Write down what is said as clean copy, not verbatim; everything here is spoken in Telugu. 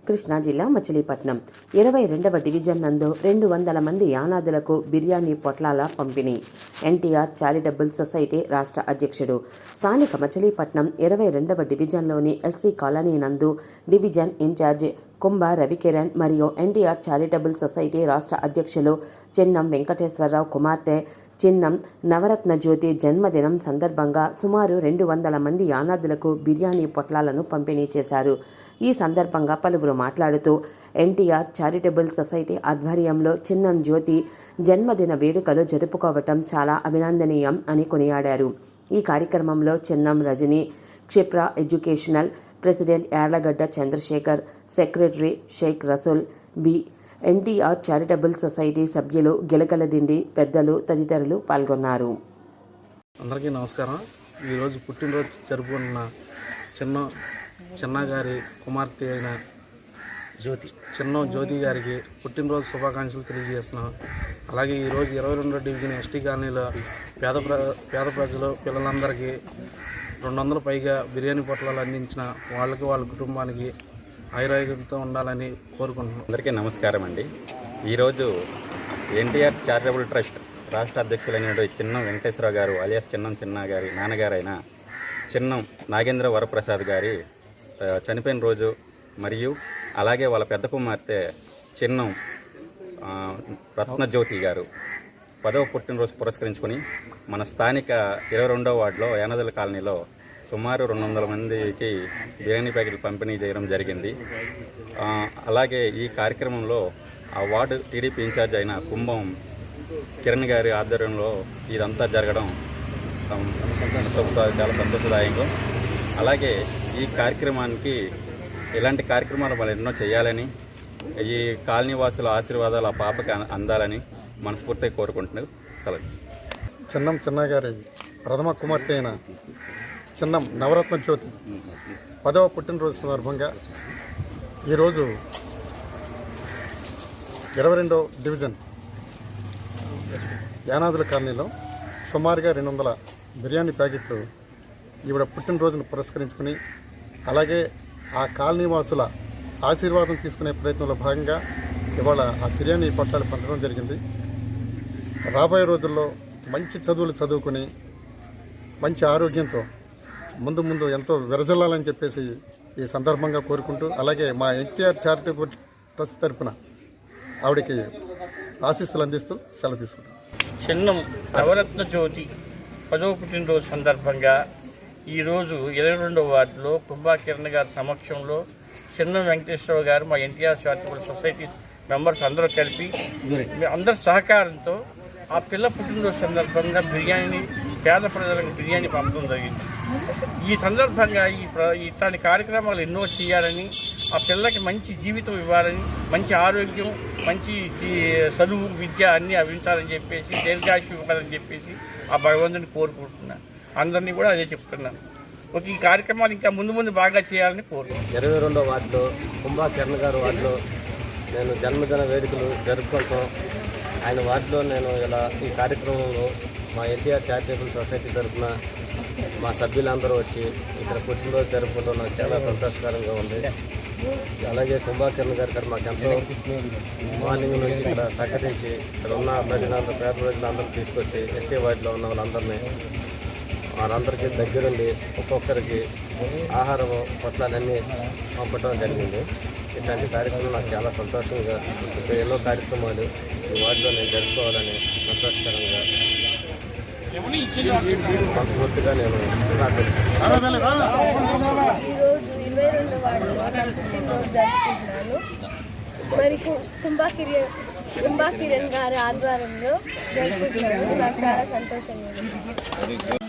కృష్ణా జిల్లా మచిలీపట్నం 22వ డివిజన్ నందు 200 మంది యానాదులకు బిర్యానీ పొట్లాల పంపిణీ. ఎన్టీఆర్ చారిటబుల్ సొసైటీ రాష్ట్ర అధ్యక్షుడు. స్థానిక మచిలీపట్నం 22వ డివిజన్లోని ఎస్సీ కాలనీ నందు డివిజన్ ఇన్ఛార్జ్ కుంభ రవికిరణ్ మరియు ఎన్టీఆర్ చారిటబుల్ సొసైటీ రాష్ట్ర అధ్యక్షులు చిన్నం వెంకటేశ్వరరావు కుమార్తె చిన్నం నవరత్న జ్యోతి జన్మదినం సందర్భంగా సుమారు 200 మంది యానాదులకు బిర్యానీ పొట్లాలను పంపిణీ చేశారు. ఈ సందర్భంగా పలువురు మాట్లాడుతూ ఎన్టీఆర్ చారిటబుల్ సొసైటీ ఆధ్వర్యంలో చిన్నం జ్యోతి జన్మదిన వేడుకలు జరుపుకోవటం చాలా అభినందనీయం అని కొనియాడారు. ఈ కార్యక్రమంలో Chinnam Rajani, Kshipra educational president Yarlagadda Chandrasekhar, secretary Shaik Rasool, B NTR charitable society సభ్యులు గిలకలదిండి, పెద్దలు తదితరులు పాల్గొన్నారు. అందరికీ నమస్కారం. ఈరోజు పుట్టినరోజు జరుపుకున్న చిన్న గారి కుమార్తె అయిన జ్యోతి గారికి పుట్టినరోజు శుభాకాంక్షలు తెలియజేస్తున్నాం. అలాగే ఈరోజు 22వ డివిజన్ ఎస్టీ కాలనీలో పేద ప్రజలు పిల్లలందరికీ 200 పైగా బిర్యానీ పొట్లాలు అందించిన వాళ్ళకి వాళ్ళ కుటుంబానికి ఆయురారోగ్యంతో ఉండాలని కోరుకుంటున్నాం. అందరికీ నమస్కారం అండి. ఈరోజు ఎన్టీఆర్ చారిటబుల్ ట్రస్ట్ రాష్ట్ర అధ్యక్షులైనటువంటి చిన్నం వెంకటేశ్వరరావు గారు అలియాస్ చిన్న గారి నాన్నగారైన చిన్నం నాగేంద్ర వరప్రసాద్ గారి చనిపోయిన రోజు మరియు అలాగే వాళ్ళ పెద్ద కుమార్తె చిన్నం రత్నజ్యోతి గారు 10వ పుట్టినరోజు పురస్కరించుకొని మన స్థానిక 22వ వార్డులో యానాదుల కాలనీలో సుమారు 200 మందికి బిర్యానీ ప్యాకెట్లు పంపిణీ చేయడం జరిగింది. అలాగే ఈ కార్యక్రమంలో ఆ వార్డు టీడీపీ ఇన్ఛార్జ్ అయిన కుంభం కిరణ్ గారి ఆధ్వర్యంలో ఇదంతా జరగడం చాలా సంతోషదాయకం. అలాగే ఈ కార్యక్రమానికి ఇలాంటి కార్యక్రమాలు మనం ఎన్నో చేయాలని, ఈ కాలనీ వాసుల ఆశీర్వాదాలు ఆ పాపకి అందాలని మనస్ఫూర్తిగా కోరుకుంటున్నాను. సెలవు. చిన్న గారి ప్రథమ కుమార్తె అయిన చిన్నం నవరత్న జ్యోతి 10వ పుట్టినరోజు సందర్భంగా ఈరోజు 22వ డివిజన్ యానాదుల కాలనీలో సుమారుగా 200 బిర్యానీ ప్యాకెట్లు ఈవిడ పుట్టినరోజును పురస్కరించుకుని, అలాగే ఆ కాలనీ వాసుల ఆశీర్వాదం తీసుకునే ప్రయత్నంలో భాగంగా ఇవాళ ఆ బిర్యానీ పొట్లాలు పంచడం జరిగింది. రాబోయే రోజుల్లో మంచి చదువులు చదువుకుని మంచి ఆరోగ్యంతో ముందు ఎంతో విరజల్లాలని చెప్పేసి ఈ సందర్భంగా కోరుకుంటూ, అలాగే మా ఎన్టీఆర్ చారిటబుల్ ట్రస్ట్ తరఫున ఆవిడకి ఆశీస్సులు అందిస్తూ సెలవు తీసుకుంటాం. చిన్నం నవరత్న జ్యోతి 10వ పుట్టినరోజు సందర్భంగా ఈరోజు 22వ వార్డులో కుంభా కిరణ్ గారి సమక్షంలో చిన్నం వెంకటేశ్వరరావు గారు మా ఎన్టీఆర్ చారిటబుల్ సొసైటీ మెంబర్స్ అందరూ కలిపి అందరి సహకారంతో ఆ పిల్ల పుట్టినరోజు సందర్భంగా బిర్యానీ పేద ప్రజలకు బిర్యానీ పంపడం జరిగింది. ఈ సందర్భంగా ఇట్లాంటి కార్యక్రమాలు ఎన్నో చేయాలని, ఆ పిల్లకి మంచి జీవితం ఇవ్వాలని, మంచి ఆరోగ్యం, మంచి చదువు, విద్య అన్నీ అవించాలని చెప్పేసి, దీర్ఘాయుష్ ఇవ్వాలని చెప్పేసి ఆ భగవంతుని కోరుకుంటున్నాను. అందరినీ కూడా అదే చెప్తున్నాను. ఈ కార్యక్రమాలు ఇంకా ముందు బాగా చేయాలని కోరుకుంటున్నాను. 22వ వార్డులో కుంభా కిరణ్ గారు వార్డులో నేను జన్మదిన వేడుకలు జరుపుకుంటాం. ఆయన వార్డులో నేను ఇలా ఈ కార్యక్రమంలో మా ఎన్టీఆర్ చారిటబుల్ సొసైటీ తరఫున మా సభ్యులందరూ వచ్చి ఇక్కడ పుట్టినరోజు జరుపుకోవడం నాకు చాలా సంతోషకరంగా ఉంది. అలాగే కుంభా కిరణ్ గారు మాకెంతో మార్నింగ్ నుంచి ఇక్కడ సహకరించి ఇక్కడ ఉన్న ప్రజలందరూ పేద ప్రజలందరూ తీసుకొచ్చి ఎస్టీ వార్డులో ఉన్న వాళ్ళందరికీ దగ్గరుండి ఒక్కొక్కరికి ఆహారం పొట్లాలన్నీ పంపడం జరిగింది. ఇట్లాంటి కార్యక్రమం నాకు చాలా సంతోషంగా, ఇక్కడ ఎన్నో కార్యక్రమాలు ఈ వార్డులో నేను జరుపుకోవాలని సంతోషకరంగా మనస్ఫూర్తిగా నేను ఈరోజు 22వ వార్డులో పుట్టినరోజు జరుపుకుంటున్నాను. మరి కుంభా కిరణ్ గారి ఆధ్వర్యంలో జరుపుకుంటున్నాను. నాకు చాలా సంతోషంగా ఉంది.